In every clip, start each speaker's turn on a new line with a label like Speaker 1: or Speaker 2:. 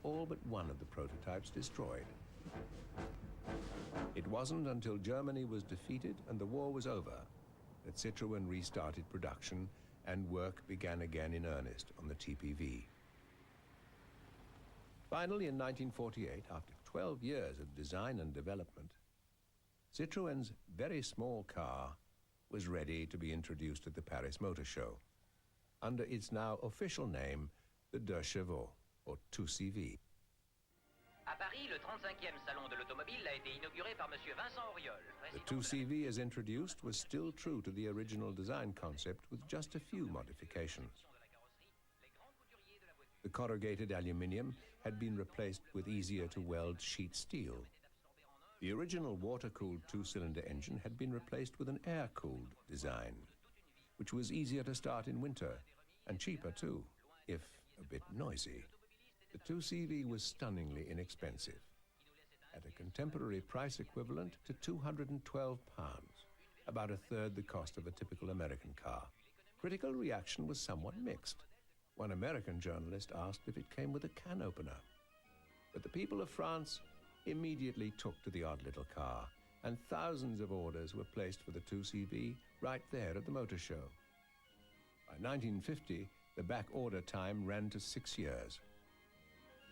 Speaker 1: all but one of the prototypes destroyed. It wasn't until Germany was defeated and the war was over that Citroën restarted production and work began again in earnest on the TPV. Finally, in 1948, after 12 years of design and development, Citroën's very small car was ready to be introduced at the Paris Motor Show under its now official name, the 2 Chevaux, or 2CV.
Speaker 2: À Paris, le 35e Salon de l'Automobile a été inauguré par Monsieur Vincent Auriol.
Speaker 1: The 2CV as introduced was still true to the original design concept with just a few modifications. The corrugated aluminium had been replaced with easier-to-weld sheet steel. The original water-cooled two-cylinder engine had been replaced with an air-cooled design, which was easier to start in winter and cheaper too, if a bit noisy. The 2CV was stunningly inexpensive, at a contemporary price equivalent to £212, about a third the cost of a typical American car. Critical reaction was somewhat mixed. One American journalist asked if it came with a can opener. But the people of France immediately took to the odd little car, and thousands of orders were placed for the 2CV right there at the motor show. By 1950, the back order time ran to 6 years.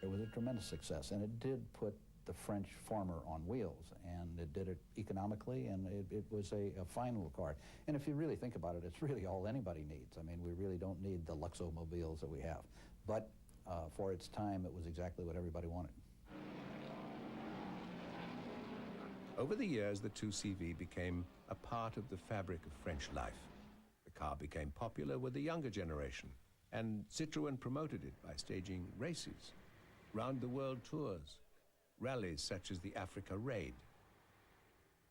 Speaker 3: It was a tremendous success, and it did put the French farmer on wheels, and it did it economically, and it was a fine little car. And if you really think about it, it's really all anybody needs. I mean, we really don't need the Luxomobiles that we have. But for its time, it was exactly what everybody wanted.
Speaker 1: Over the years, the 2CV became a part of the fabric of French life. The car became popular with the younger generation, and Citroën promoted it by staging races, round-the-world tours, rallies such as the Africa Raid.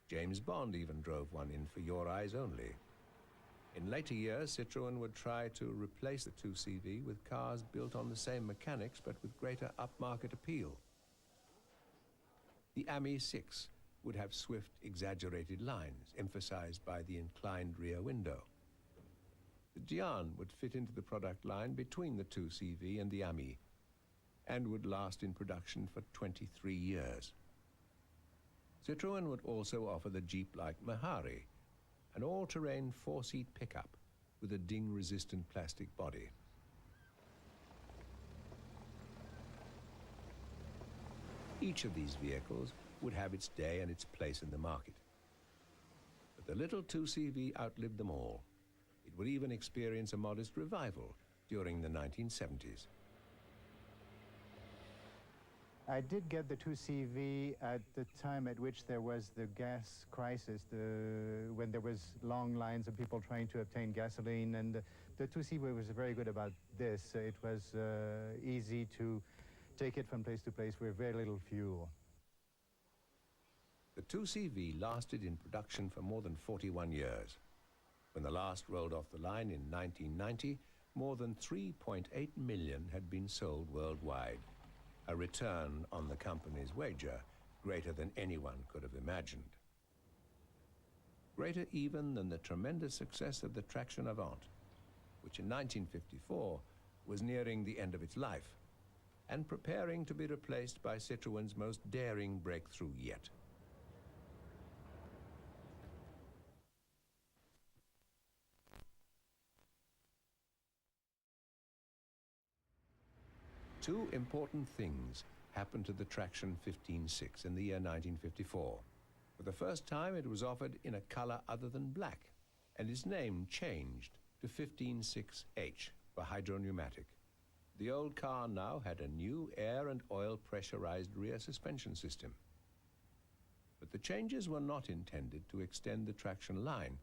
Speaker 1: James Bond even drove one in For Your Eyes Only. In later years, Citroën would try to replace the 2CV with cars built on the same mechanics but with greater upmarket appeal. The Ami 6 would have swift, exaggerated lines emphasized by the inclined rear window. The Diane would fit into the product line between the 2CV and the Ami, and would last in production for 23 years. Citroën would also offer the Jeep-like Mehari, an all-terrain four-seat pickup with a ding-resistant plastic body. Each of these vehicles would have its day and its place in the market. But the little 2CV outlived them all. It would even experience a modest revival during the 1970s.
Speaker 4: I did get the 2CV at the time at which there was the gas crisis, when there was long lines of people trying to obtain gasoline, and the 2CV was very good about this. It was easy to take it from place to place with very little fuel.
Speaker 1: The 2CV lasted in production for more than 41 years. When the last rolled off the line in 1990, more than 3.8 million had been sold worldwide. A return on the company's wager greater than anyone could have imagined. Greater even than the tremendous success of the Traction Avant, which in 1954 was nearing the end of its life and preparing to be replaced by Citroën's most daring breakthrough yet. Two important things happened to the Traction 15.6 in the year 1954. For the first time, it was offered in a color other than black, and its name changed to 15.6H for hydropneumatic. The old car now had a new air and oil pressurized rear suspension system. But the changes were not intended to extend the Traction line.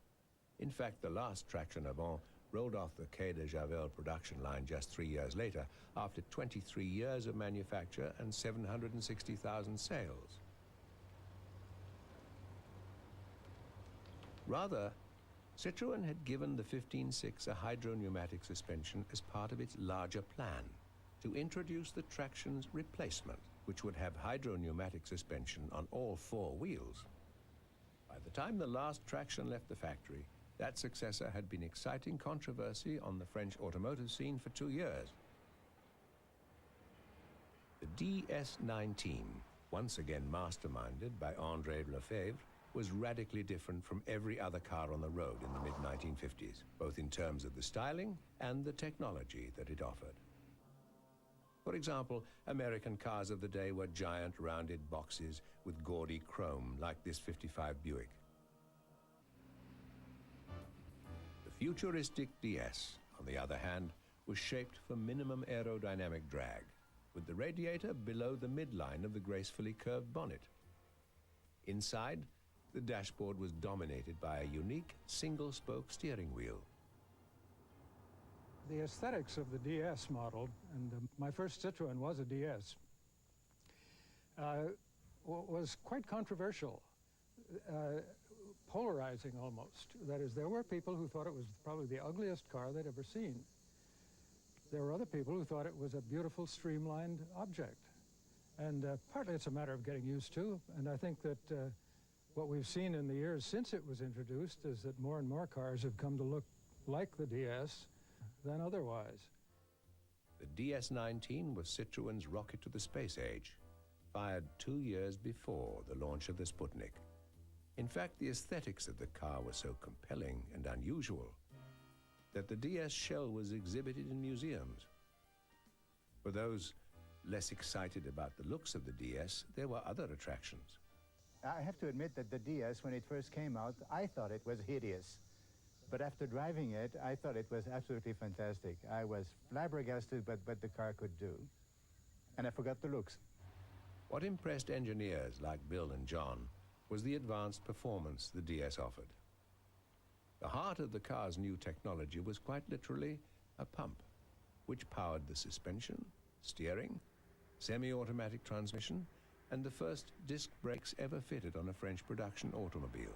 Speaker 1: In fact, the last Traction Avant rolled off the Quai de Javel production line just 3 years later, after 23 years of manufacture and 760,000 sales. Rather, Citroën had given the 15.6 a hydropneumatic suspension as part of its larger plan to introduce the Traction's replacement, which would have hydropneumatic suspension on all four wheels. By the time the last Traction left the factory, that successor had been exciting controversy on the French automotive scene for 2 years. The DS-19, once again masterminded by André Lefebvre, was radically different from every other car on the road in the mid-1950s, both in terms of the styling and the technology that it offered. For example, American cars of the day were giant rounded boxes with gaudy chrome like this 55 Buick. The futuristic DS, on the other hand, was shaped for minimum aerodynamic drag, with the radiator below the midline of the gracefully curved bonnet. Inside, the dashboard was dominated by a unique single-spoke steering wheel.
Speaker 5: The aesthetics of the DS model, and my first Citroën was a DS, was quite controversial, polarizing almost. That is, there were people who thought it was probably the ugliest car they'd ever seen. There were other people who thought it was a beautiful, streamlined object. And partly it's a matter of getting used to, and I think that what we've seen in the years since it was introduced is that more and more cars have come to look like the DS than otherwise.
Speaker 1: The DS-19 was Citroën's rocket to the space age, fired 2 years before the launch of the Sputnik. In fact, the aesthetics of the car were so compelling and unusual that the DS shell was exhibited in museums. For those less excited about the looks of the DS, there were other attractions.
Speaker 4: I have to admit that the DS, when it first came out, I thought it was hideous. But after driving it, I thought it was absolutely fantastic. I was flabbergasted by what the car could do. And I forgot the looks.
Speaker 1: What impressed engineers like Bill and John was the advanced performance the DS offered. The heart of the car's new technology was quite literally a pump, which powered the suspension, steering, semi-automatic transmission, and the first disc brakes ever fitted on a French production automobile.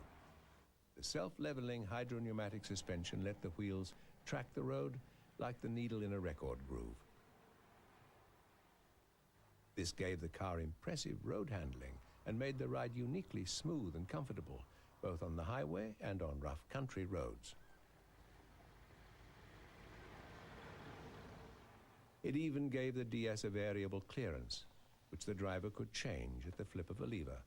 Speaker 1: The self-leveling hydropneumatic suspension let the wheels track the road like the needle in a record groove. This gave the car impressive road handling and made the ride uniquely smooth and comfortable, both on the highway and on rough country roads. It even gave the DS a variable clearance, which the driver could change at the flip of a lever.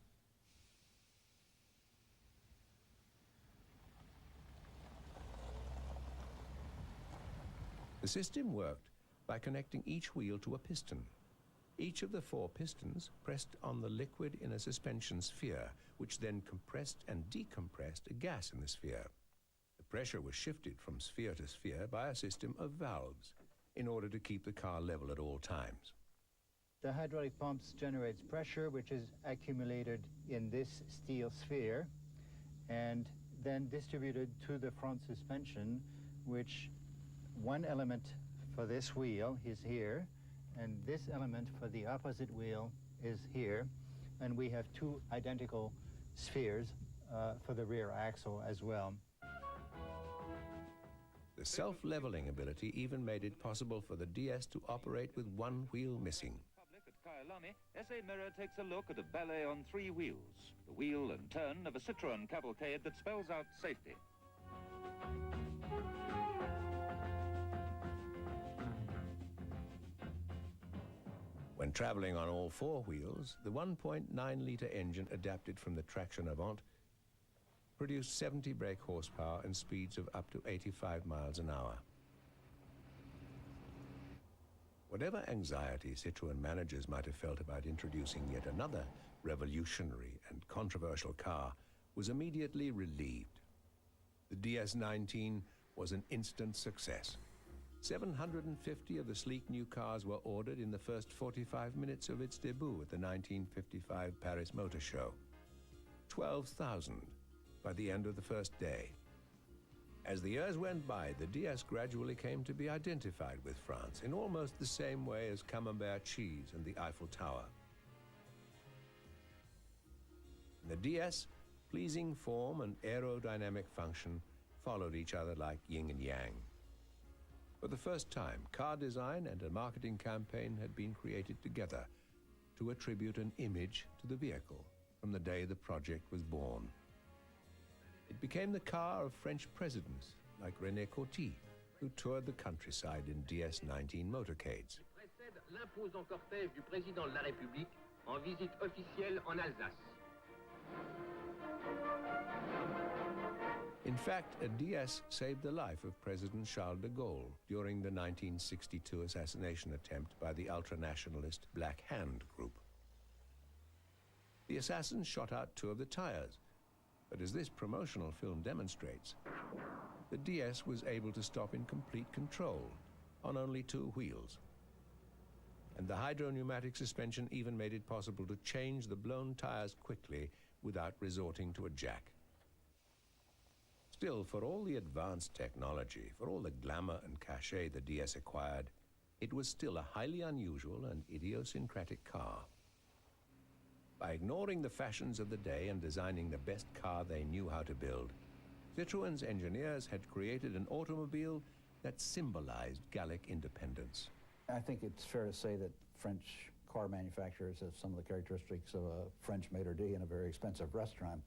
Speaker 1: The system worked by connecting each wheel to a piston. Each of the 4 pistons pressed on the liquid in a suspension sphere, which then compressed and decompressed a gas in the sphere. The pressure was shifted from sphere to sphere by a system of valves in order to keep the car level at all times.
Speaker 4: The hydraulic pumps generates pressure, which is accumulated in this steel sphere and then distributed to the front suspension, which one element for this wheel is here, and this element for the opposite wheel is here, and we have 2 identical spheres for the rear axle as well.
Speaker 1: The self-leveling ability even made it possible for the DS to operate with one wheel missing.
Speaker 6: SA Mirror takes a look at a ballet on 3 wheels, the wheel and turn of a Citroën cavalcade that spells out safety.
Speaker 1: When traveling on all 4 wheels, the 1.9-litre engine adapted from the traction Avant produced 70 brake horsepower and speeds of up to 85 miles an hour. Whatever anxiety Citroën managers might have felt about introducing yet another revolutionary and controversial car was immediately relieved. The DS-19 was an instant success. 750 of the sleek new cars were ordered in the first 45 minutes of its debut at the 1955 Paris Motor Show. 12,000 by the end of the first day. As the years went by, the DS gradually came to be identified with France in almost the same way as Camembert cheese and the Eiffel Tower. In the DS, pleasing form and aerodynamic function followed each other like yin and yang. For the first time, car design and a marketing campaign had been created together to attribute an image to the vehicle from the day the project was born. It became the car of French presidents like René Coty, who toured the countryside in DS-19 motorcades.
Speaker 2: l'imposant cortège du président de la République en visite officielle en Alsace.
Speaker 1: In fact, a DS saved the life of President Charles de Gaulle during the 1962 assassination attempt by the ultranationalist Black Hand group. The assassins shot out 2 of the tires, but as this promotional film demonstrates, the DS was able to stop in complete control on only 2 wheels. And the hydropneumatic suspension even made it possible to change the blown tires quickly without resorting to a jack. Still, for all the advanced technology, for all the glamour and cachet the DS acquired, it was still a highly unusual and idiosyncratic car. By ignoring the fashions of the day and designing the best car they knew how to build, Citroën's engineers had created an automobile that symbolized Gallic independence.
Speaker 3: I think it's fair to say that French car manufacturers have some of the characteristics of a French maitre d' in a very expensive restaurant.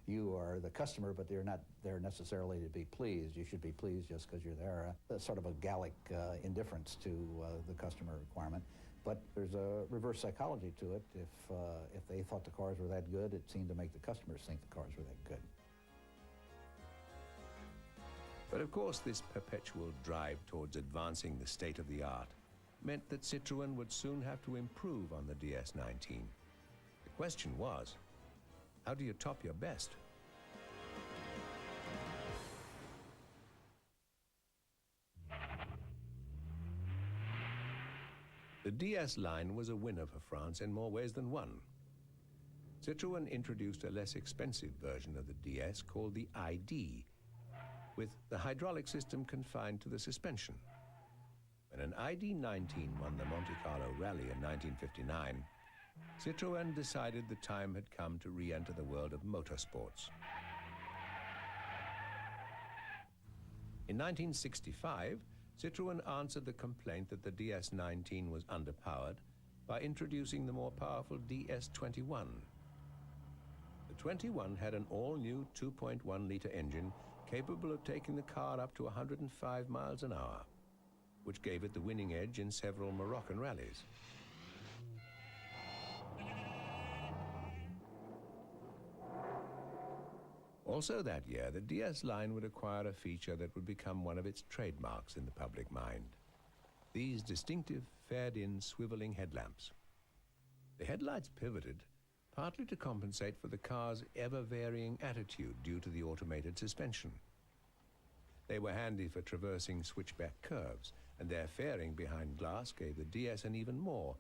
Speaker 3: You are the customer, but they're not there necessarily to be pleased. You should be pleased just because you're there. That's sort of a Gallic indifference to the customer requirement. But there's a reverse psychology to it. If they thought the cars were that good, it seemed to make the customers think the cars were that good.
Speaker 1: But of course, this perpetual drive towards advancing the state of the art meant that Citroën would soon have to improve on the DS19. The question was, how do you top your best? The DS line was a winner for France in more ways than one. Citroën introduced a less expensive version of the DS called the ID, with the hydraulic system confined to the suspension. When an ID19 won the Monte Carlo Rally in 1959, Citroën decided the time had come to re-enter the world of motorsports. In 1965, Citroën answered the complaint that the DS19 was underpowered by introducing the more powerful DS21. The 21 had an all-new 2.1-liter engine capable of taking the car up to 105 miles an hour, which gave it the winning edge in several Moroccan rallies. Also that year, the DS line would acquire a feature that would become one of its trademarks in the public mind. These distinctive, faired-in, swiveling headlamps. The headlights pivoted partly to compensate for the car's ever-varying attitude due to the automated suspension. They were handy for traversing switchback curves, and their fairing behind glass gave the DS an even more